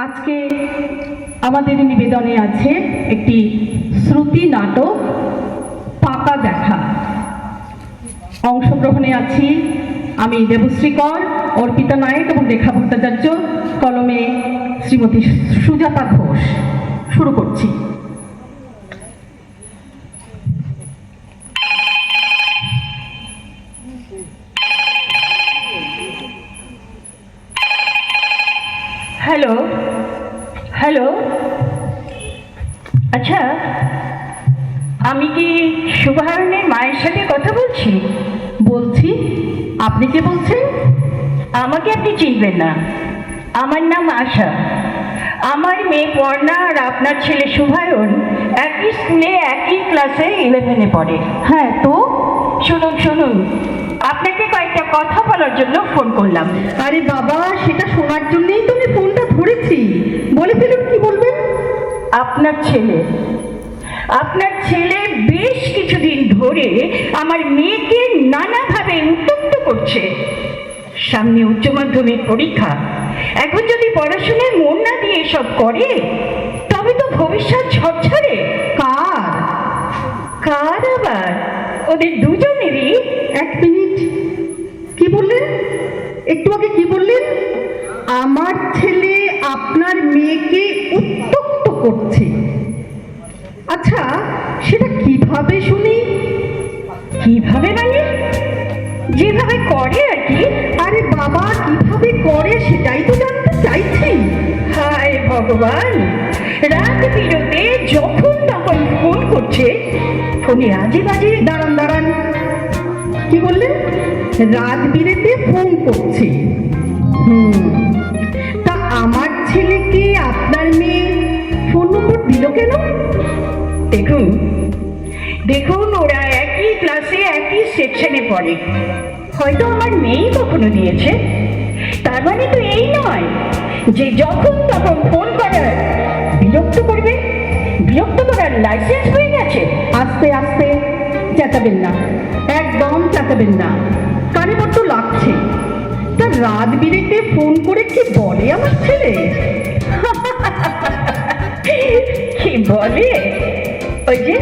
আজকে আমাদের নিবেদনে আছে একটি শ্রুতি নাটক পাকা দেখা। অংশগ্রহণে আছি আমি দেবশ্রী কর, অর্পিতা নায়েক এবং রেখা ভট্টাচার্য, কলমে শ্রীমতী সুজাতা ঘোষ। শুরু করছি। হ্যালো হ্যালো, আচ্ছা আমি কি শুভারণের মায়ের সাথে কথা বলছি? বলছি। আপনি কে বলছেন? আমাকে আপনি চিনবেন না, আমার নাম আশা। আমার মেয়ে পর্ণা আর আপনার ছেলে শুভায়ন একই স্কুলে একই ক্লাসে 11-এ পড়ে। হ্যাঁ তো শুনুন শুনুন, আপনাকে কয়েকটা কথা বলার জন্য ফোন করলাম। আরে বাবা, সেটা শোনার জন্যই তো আমি ফোনটা ধরেছি। বলে ফেলুন, কি বলবেন? আপনার ছেলে বেশ কিছুদিন ধরে আমার মেয়েকে নানাভাবে উত্ত্যক্ত করছে। সামনে উচ্চ মাধ্যমিক পরীক্ষা, এখন যদি পড়াশোনায় মন না দিয়ে এসব করে তবে তো ভবিষ্যৎ ঝরঝরে। কার আবার? ওদের দুজনেরই। এক মিনিট, কি বললেন? একটু আগে কি বললেন? আমার ছেলে আপনার মেয়েকে উত্ত্যক্ত করছে। আচ্ছা, সেটা কিভাবে শুনি? কিভাবে মানে? যেভাবে করে আর কি। আরে বাবা, কিভাবে করে সেটাই তো জানতে চাইছি। হায় ভগবান, রাত বিরতে যখন তখন ফোন করছে, ফোনে আজে বাজে। দাঁড়ান দাঁড়ান, কি বললেন? রাত বিরেতে ফোন করছে। তা আমার ছেলেকে আপনার মেয়ে ফোন নম্বর দিল কেন? দেখুন ওরা একই ক্লাসে একই সেকশনে পড়ে। হয়তো আমার মেয়েই কখনো দিয়েছে। তার মানে তো এই নয় যে যখন তখন ফোন করার বিরক্ত করার লাইসেন্স হয়ে গেছে। আস্তে আস্তে, চেঁচাবেন না, একদম চেঁচাবেন না, কানে বড্ড লাগছে। তা রাত বিরেতে ফোন করে কি বলে আমার ছেলে? কি বলে? ওই যে,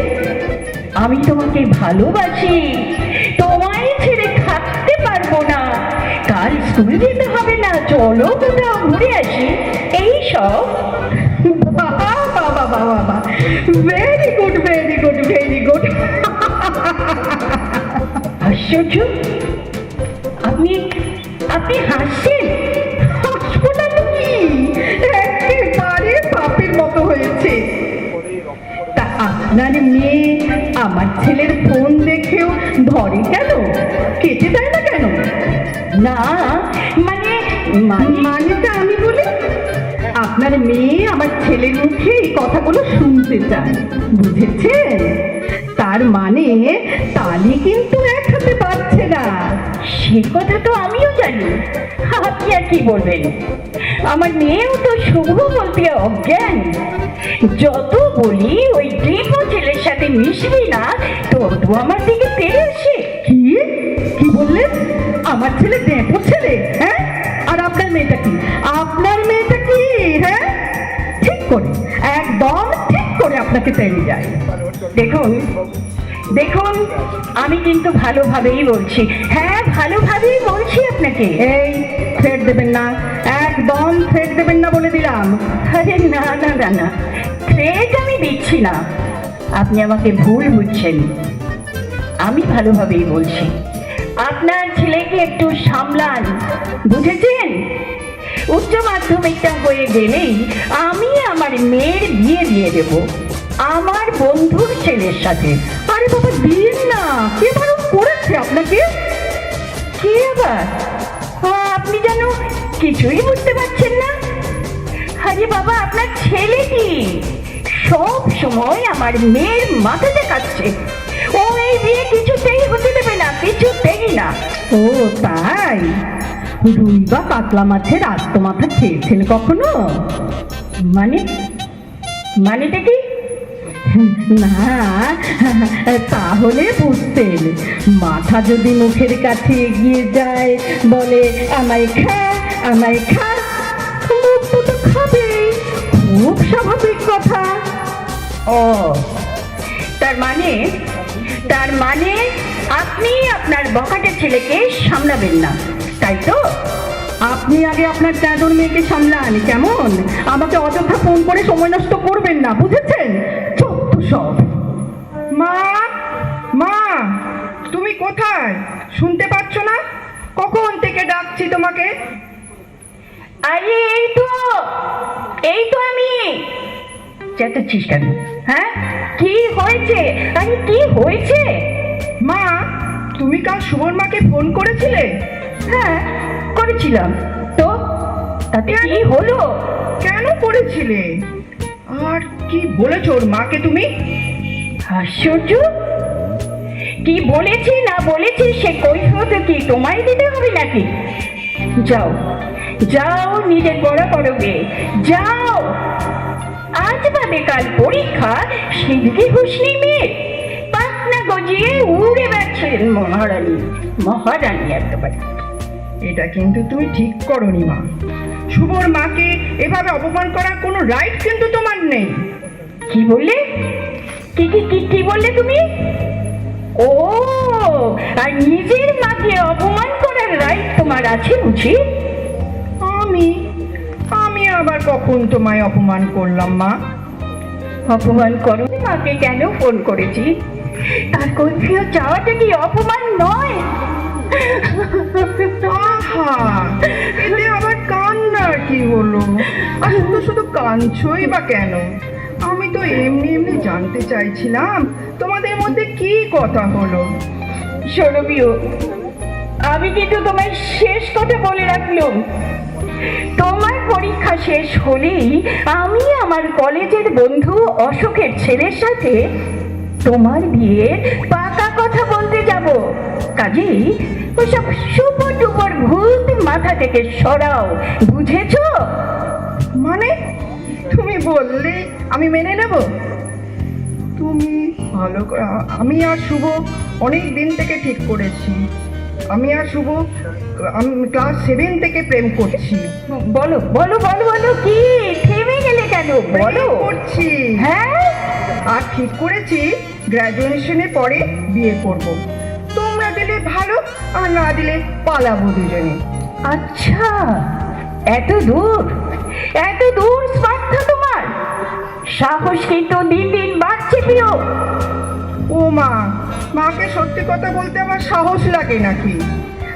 আমি তোমাকে ভালোবাসি, তোমায় ছেড়ে থাকতে পারবো না, কাল স্কুল যেতে হবে না, চলো কোথাও ঘুরে আসি, এই সব। বাবা, very good very good very good. আশ্চর্য, আপনি হাসছেন? হাসবো না তো কি, একেবারে পাপের মতো হয়েছে। তা আপনার মেয়ে আমার ছেলের ফোন দেখেও ধরে কেন? কেটে দেয় না কেন? না মানে মানেটা আমি বলি, আপনার মেয়ে আমার ছেলের মুখে এই কথাগুলো শুনতে চায়, বুঝেছেন? তার মানে তালি কিন্তু এক হাতে পাচ্ছে না। সে কথা তো আমিও জানি, আপনি আর কি বলবেন? আমার মেয়েও তো শুভ বলতে অজ্ঞান। যত বলি ওই ডেপো ছেলের সাথে মিশবি না, তো আমার দিকে তেড়ে আসে। কি বললেন? আমার ছেলে ডেপো ছেলে? হ্যাঁ, আর আপনার মেয়েটা কি? আপনার মেয়েটা কি? হ্যাঁ, ঠিক করে, একদম ঠিক করে আপনাকে তেড়ে যায়। দেখুন আমি কিন্তু ভালোভাবেই বলছি। হ্যাঁ, ভালোভাবেই বলছি আপনাকে। এই থ্রেট দেবেন না, একদম থ্রেট দেবেন না বলে দিলাম। আরে না, থ্রেট আমি দিচ্ছি না, আপনি আমাকে ভুল বুঝছেন। আমি ভালোভাবেই বলছি, আপনার ছেলেকে একটু সামলান, বুঝেছেন? উচ্চ মাধ্যমিকটা হয়ে গেলেই আমি আমার মেয়ের বিয়ে দিয়ে দেব আমার বন্ধুর ছেলের সাথে। আরে বাবা, দিন না। কে বারণ করেছে আপনাকে? কে আবার? আপনি যেন কিছুই বুঝতে পারছেন না। আরে বাবা, আপনার ছেলেটি সব সময় আমার মেয়ের মাথাতে কাটছে। ও এই বিয়ে কিছুতেই হতে দেবে না, কিছুতেই না। ও তাই? রুই বা কাতলা মাছের আস্ত মাথা খেয়েছেন কখনো? মানেটা কি? না, তাহলে বুঝতেন। মাথা যদি মুখের কাছে এগিয়ে যায়, বলে আমায় খা, মুখ তো খাবেই। স্বাভাবিক কথা। ও, তার মানে আপনি আপনার বখাটে ছেলেকে সামলাবেন না, তাই তো? আপনি আগে আপনার চাদর মেয়েকে সামলান, কেমন? আমাকে অযথা ফোন করে সময় নষ্ট করবেন না, বুঝেছেন? চোদ্দ সব। মা, মা, তুমি কোথায়? শুনতে পাচ্ছ না? কখন থেকে ডাকছি তোমাকে। আরে এই তো আমি। চেঁচাচ্ছিস কেন? হ্যাঁ, কি হয়েছে? আরে কি হয়েছে? মা, তুমি কাল শুভর মাকে ফোন করেছিলে? হ্যাঁ, করেছিলাম তো। তাতে কি হলো? কেন করেছিলে? আর কি বলেছ ওর মাকে তুমি? আশ্চর্য! কি বলেছি না বলেছি সে কৈফিয়ত কি তোমায় দিতে হবে নাকি? যাও যাও, নিজের পড়া করবে, যাও। আজ বাদে কাল পরীক্ষা, সেদিকে হুঁশ নেই মেয়ে। পাখনা গজিয়ে উড়ে বেড়াচ্ছেন মহারানী একেবারে। এটা কিন্তু তুমি ঠিক করনি মা। শুভর মাকে এভাবে অপমান করার কোনো রাইট কিন্তু তোমার নেই। কি বললে? কি বললে তুমি? ও, আর নিজের মাকে অপমান করার রাইট তোমার আছে বুঝি? আমি আবার কখন তোমায় অপমান করলাম মা? অপমান করো? মাকে কেন ফোন করেছি তার কৈফিয়ত চাওয়াটা কি অপমান নয়? আহা, এতে আবার কান্নার কি হলো? আর শুধু কাঁদছই বা কেন? আমি তো এমনি জানতে চাইছিলাম তোমাদের মধ্যে কি কথা হলো। সৌরভীও, আমি কিন্তু তোমায় শেষ কথা বলে রাখলাম। তোমার পরীক্ষা শেষ হলেই আমি আমার কলেজের বন্ধু অশোকের ছেলের সাথে তোমার বিয়ে পাকা কথা বলতে যাব। কাজেই ওসব সুপার ডুপার ভূত মাথা থেকে সরাও, বুঝেছো? মানে তুমি বললে আমি মেনে নেব? তুমি ভালো আমি আর শুভ অনেক দিন থেকে ঠিক করেছি। আমি আর শুভ আমি ক্লাস 7 থেকে প্রেম করছি। বলো বলো বলো বলো, কি থেমে গেলে কেন? বলো। করছি, হ্যাঁ, আর ঠিক করেছি গ্র্যাজুয়েশনের পরে বিয়ে করব। তোমরা দিলে ভালো, আর না দিলে পালাবো দুজনে। আচ্ছা, এত দূর স্পর্ধা তোমার? সাহস কিন্তু দিন দিন বাড়ছে প্রিয়। ও মা, মাকে সত্যি কথা বলতে আমার সাহস লাগে নাকি?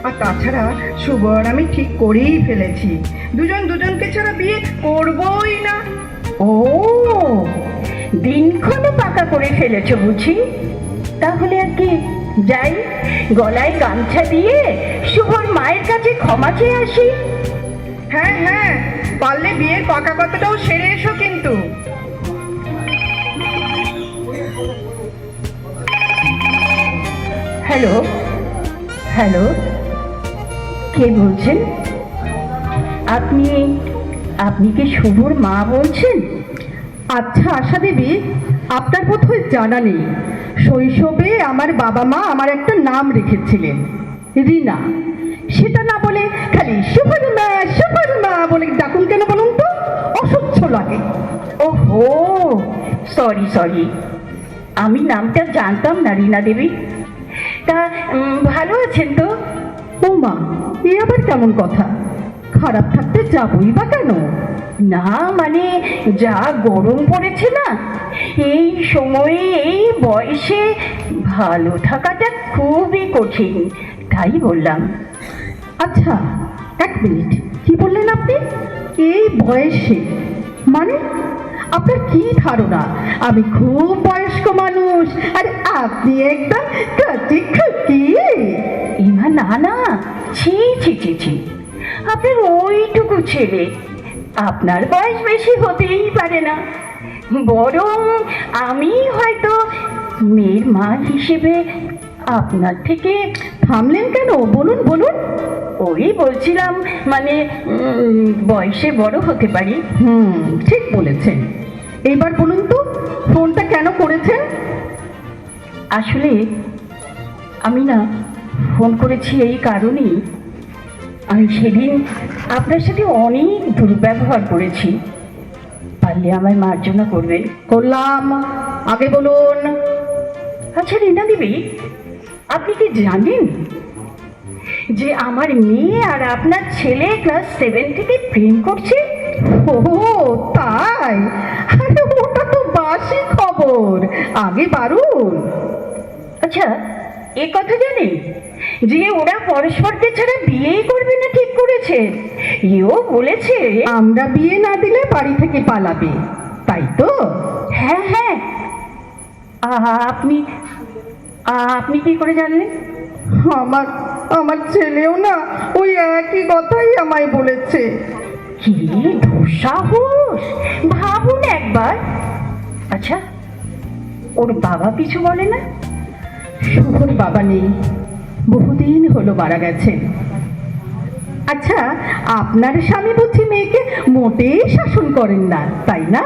আর তাছাড়া শুভ আর আমি ঠিক করেই ফেলেছি, দুজনকে ছাড়া বিয়ে করবই না। ও, দিনক্ষণ পাকা করে ফেলেছো বুঝি? তাহলে আর কি, যাই গলায় গামছা দিয়ে শুভর মায়ের কাছে ক্ষমা চেয়ে আসি। হ্যাঁ, পারলে বিয়ের পাকা কথাটাও সেরে এসো কিন্তু। হ্যালো হ্যালো, কে বলছেন? আপনি কি শুভর মা বলছেন? আচ্ছা আশা দেবী, আপনার বোধহয় জানা নেই, শৈশবে আমার বাবা মা আমার একটা নাম রেখেছিলেন, রিনা। সেটা না বলে খালি শুভর মা বলে ডাকুন কেন বলুন তো? অসহ্য লাগে। ওহো, সরি, আমি নামটা জানতাম না রিনা দেবী। তা ভালো আছেন তো? ও মা, এ আবার কেমন কথা? খারাপ থাকতে যাবই বা কেন? না মানে, যা গরম পড়েছে না এই সময়ে, এই বয়সে ভালো থাকাটা খুবই কঠিন, তাই বললাম। আচ্ছা, এক মিনিট, কি বললেন আপনি? এই বয়সে মানে? আপনার কি ধারণা আমি খুব বয়স্ক মানুষ আর আপনি একদম কাঁচি খুকি? ইমা না, ছি, আপনার ওইটুকু ছেলে, আপনার বয়স বেশি হতেই পারে না। বরং আমি হয়তো মেয়ের মা হিসেবে আপনার থেকে। থামলেন কেন? বলুন। ওই বলছিলাম, মানে বয়সে বড় হতে পারি। ঠিক বলেছেন। এইবার বলুন তো, ফোনটা কেন করেছেন? আসলে আমি না ফোন করেছি এই কারণেই, আমি সেদিন আপনার সাথে অনেক দুর্ব্যবহার করেছি। পারলে আমায় মার্জনা করবেন। করলাম, আগে বলুন। আচ্ছা রীনা দেবী, আপনি কি জানেন যে আমার মেয়ে আর আপনার ছেলে ক্লাস 7 থেকে প্রেম করছে? ও তাই? আরে ওটা তো বাসি খবর, আগে বারুন। আচ্ছা এ কথা জানেন যে ওরা পরস্পরকে ছাড়া বিয়েই করবে না ঠিক করেছে? এও বলেছে আমরা বিয়ে না দিলে বাড়ি থেকে পালাবে, তাই তো? হ্যাঁ হ্যাঁ। আপনি আপনি কি করে জানলেন? আমার আমার ছেলেও না ওই একই কথাই আমায় বলেছে। কি দুঃসাহস, ভাবুন একবার। আচ্ছা ওর বাবা কিছু বলে না? শুভর বাবা নেই, বহুদিন হলো মারা গেছেন। আচ্ছা, আপনার স্বামী বুঝি মেয়েকে মোটেই শাসন করেন না, তাই না?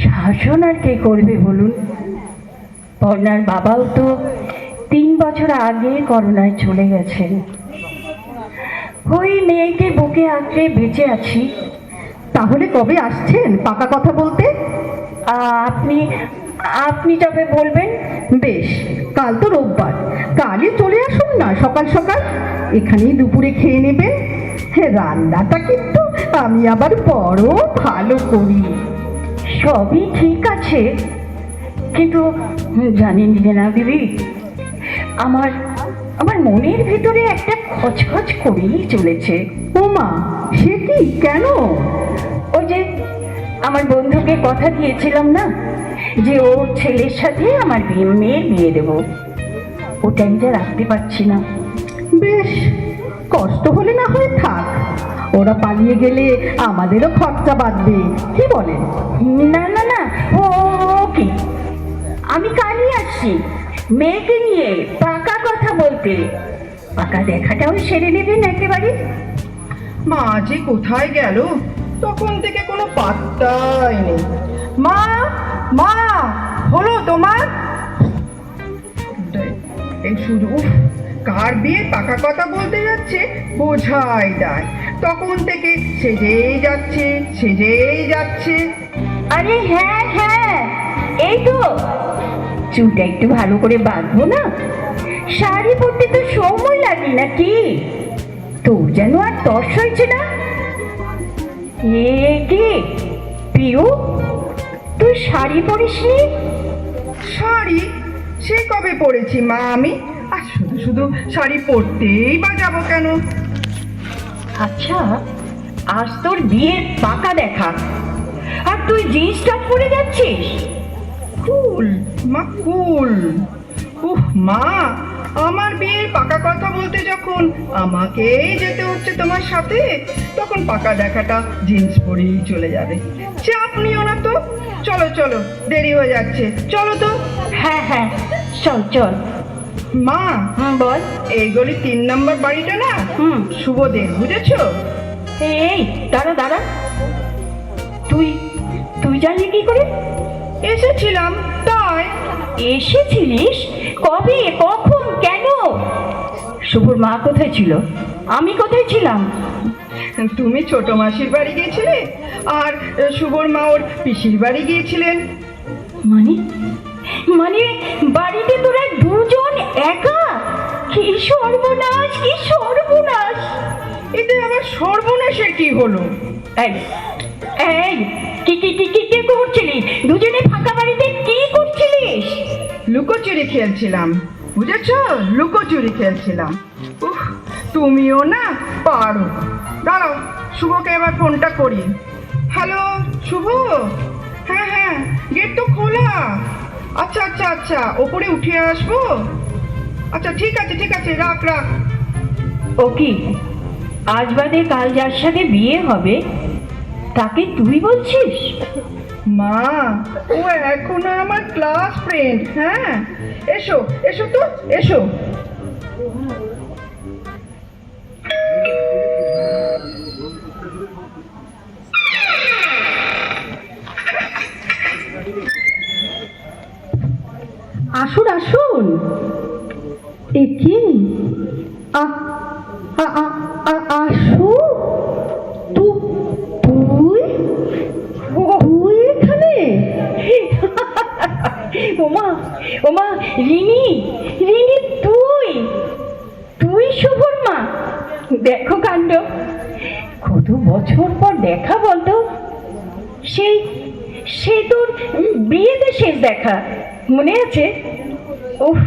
শাসন আর কে করবে বলুন? ওনার বাবাও তো 3 বছর আগে করোনায় চলে গেছেন। ওই মেয়েকে বুকে আঁকড়ে বেঁচে আছি। তাহলে কবে আসছেন পাকা কথা বলতে? আপনি আপনি তবে বলবেন। বেশ, কাল তো রোববার, কালই চলে আসুন না সকাল সকাল, এখানেই দুপুরে খেয়ে নেবেন। হ্যাঁ, রান্নাটা কিন্তু আমি আবার বড় ভালো করি। সবই ঠিক আছে, কিন্তু জানেন না দিদি, আমার আমার মনের ভিতরে একটা খচখচ করেই চলেছে। ও মা, সে কি, কেন? ওই যে আমার বন্ধুকে কথা দিয়েছিলাম না যে ওর ছেলের সাথে আমার মেয়ের বিয়ে দেবো, ওটাই যা রাখতে পারছি না। বেশ, কষ্ট হলে না হয় থাক, ওরা পালিয়ে গেলে আমাদেরও খরচা বাঁধবে, কি বলেন? না না না, ও কি, আমি কালই আসছি মেয়েকে নিয়ে পাকা কথা বলতে। পাকা দেখাটাও সেরে নেবেন একেবারে। মা যে কোথায় গেল, তখন থেকে কোনো পাত্তাই নেই। মা, মা, হলো তোমার? এই শুধু কার বিয়ে পাকা কথা বলতে যাচ্ছে বোঝাই যায়, তখন থেকে সেজেই যাচ্ছে সেজেই যাচ্ছে। আরে হ্যাঁ হ্যাঁ, এই তো চুলটা একটু ভালো করে বাঁধবো না, শাড়ি পরতে তো সময় লাগে নাকি? তোর যেন আর তর্স হয়েছে না। এ কি পিউ, তুই শাড়ি পরিসনি? শাড়ি সে কবে পরেছি মা আমি, আর শুধু শুধু শাড়ি পরতেই বা যাবো কেন? আচ্ছা আজ তোর বিয়ের পাকা দেখা, আর তুই জিন্স টপ পরে যাচ্ছিস? কুল মা, কুল। উহ মা, আমার বিয়ের পাকা কথা বলতে যখন আমাকেই যেতে হচ্ছে তোমার সাথে, তখন পাকা দেখাটা জিন্স পরেই চলে যাবে। চাপ নিও না তো, চলো চলো, দেরি হয়ে যাচ্ছে, চলো তো। হ্যাঁ হ্যাঁ, চল চল। মা, বল। এই গলি 3 নম্বর বাড়িটা না শুভদের, বুঝেছো? এই দাঁড়া দাঁড়া, তুই তুই জানলি কি করে? এসেছিলাম তাই। এসেছিলিস? কবে, কখন, কেন? শুভর মা কোথায় ছিল, আমি কোথায় ছিলাম? তুমি ছোট মাসির বাড়ি গিয়েছিলে, আর শুভর মা ওর পিসির বাড়ি গিয়েছিলেন। মানে মানে বাড়িতে তোরা দুজন একা? কি সর্বনাশ, কি সর্বনাশ! এতে আবার সর্বনাশের কি হলো? এই এই, কি কি কি কি কি করছিলি? দুজনে ফাঁকা বাড়িতে কি করছিলিস? লুকোচুরি খেলছিলাম, বুঝেছো? লুকোচুরি খেলছিলাম। উফ, তুমিও না পারো। দাঁড়াও, শুভকে এবার ফোনটা করি। হ্যালো শুভ, হ্যাঁ হ্যাঁ, গেট তো খোলা। আচ্ছা আচ্ছা আচ্ছা, ওপরে উঠে আসবো। আচ্ছা ঠিক আছে ঠিক আছে, রাখ রাখ। ও কি, আজ বাদে কাল যার সাথে বিয়ে হবে তাকে তুই বলছিস? মা, ও এখনো আমার ক্লাস ফ্রেন্ড। হ্যাঁ, এসো এসো তো, এসো। আসুন আসুন। এ কি, আসু তুই? বছর পর দেখা বলতো, সেই সে তোর বিয়েতে শেষ দেখা, মনে আছে? ওহ,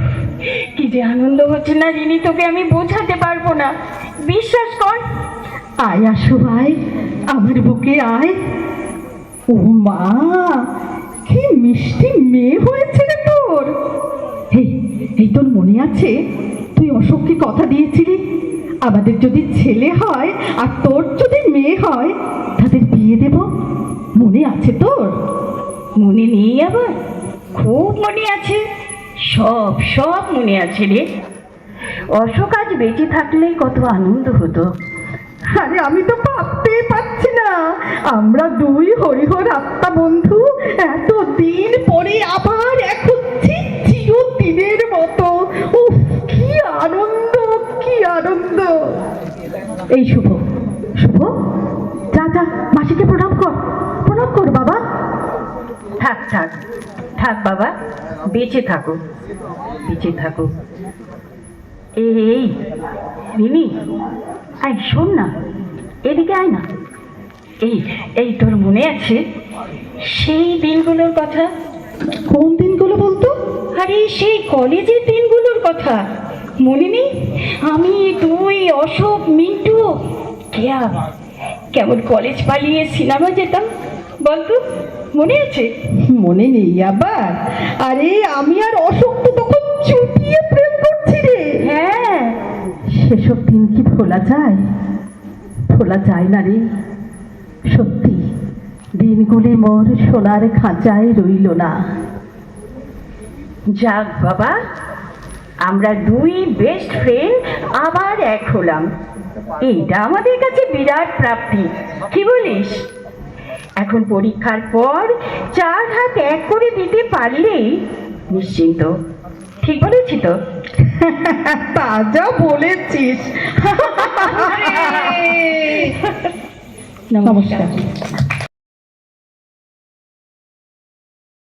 কি যে আনন্দ হচ্ছে না রিনি, তোকে আমি বোঝাতে পারবো না, বিশ্বাস কর। আয় আসো আয়, আমার বুকে আয়। ও মা, কি মিষ্টি মেয়ে হয়েছে রে তোর। এই এই তোর মনে আছে, তুই অশোককে কথা দিয়েছিলি আমাদের যদি ছেলে হয় আর তোর যদি মেয়ে হয় তাদের বিয়ে দেব, মনে আছে তোর? মনে নেই আবার? খুব মনে আছে, সব সব মনে আছে রে। অশোক আজ বেঁচে থাকলে কত আনন্দ হতো। আরে আমি তো ভাবতেই পারছি না, আমরা দুই হরিহর আত্মা বন্ধু এতদিন পরে আবার এক হচ্ছি চিরদিনের মতো। উফ, কি আনন্দ, কি আনন্দ। এই শুভ, শুভ, যা যা মাসিকে প্রণাম কর, প্রণাম কর বাবা। থাক থাক থাক বাবা, বেঁচে থাকো, বেঁচে থাকো। এই রিনি, আয় শোন না, এদিকে আয় না। এই এই তোর মনে আছে সেই দিনগুলোর কথা? কোন দিনগুলো বলতো? আরে সেই কলেজের দিনগুলোর কথা মনে নেই? আমি, তুই, অশোক, মিন্টু, কেয়া কেমন কলেজ পালিয়ে সিনেমা যেতাম বলতো, মনে আছে? মনে নেই আবার? আরে আমি আর অশোক তো তখন চুটিয়ে প্রেম করছি রে। হ্যাঁ, সেসব দিন কি ভোলা যায়? ভোলা যায় না রে, সত্যি দিনগুলি মোর সোনার খাঁচায় রইল না। যাক বাবা, আমরা দুই বেস্ট ফ্রেন্ড আবার এক হলাম, এইটা আমাদের কাছে বিরাট প্রাপ্তি, কি বলিস? এখন পরীক্ষার পর চার হাত এক করে দিতে পারলেই নিশ্চিন্ত। ঠিক বলেছি তো? তা যা বলেছিস। নমস্কার।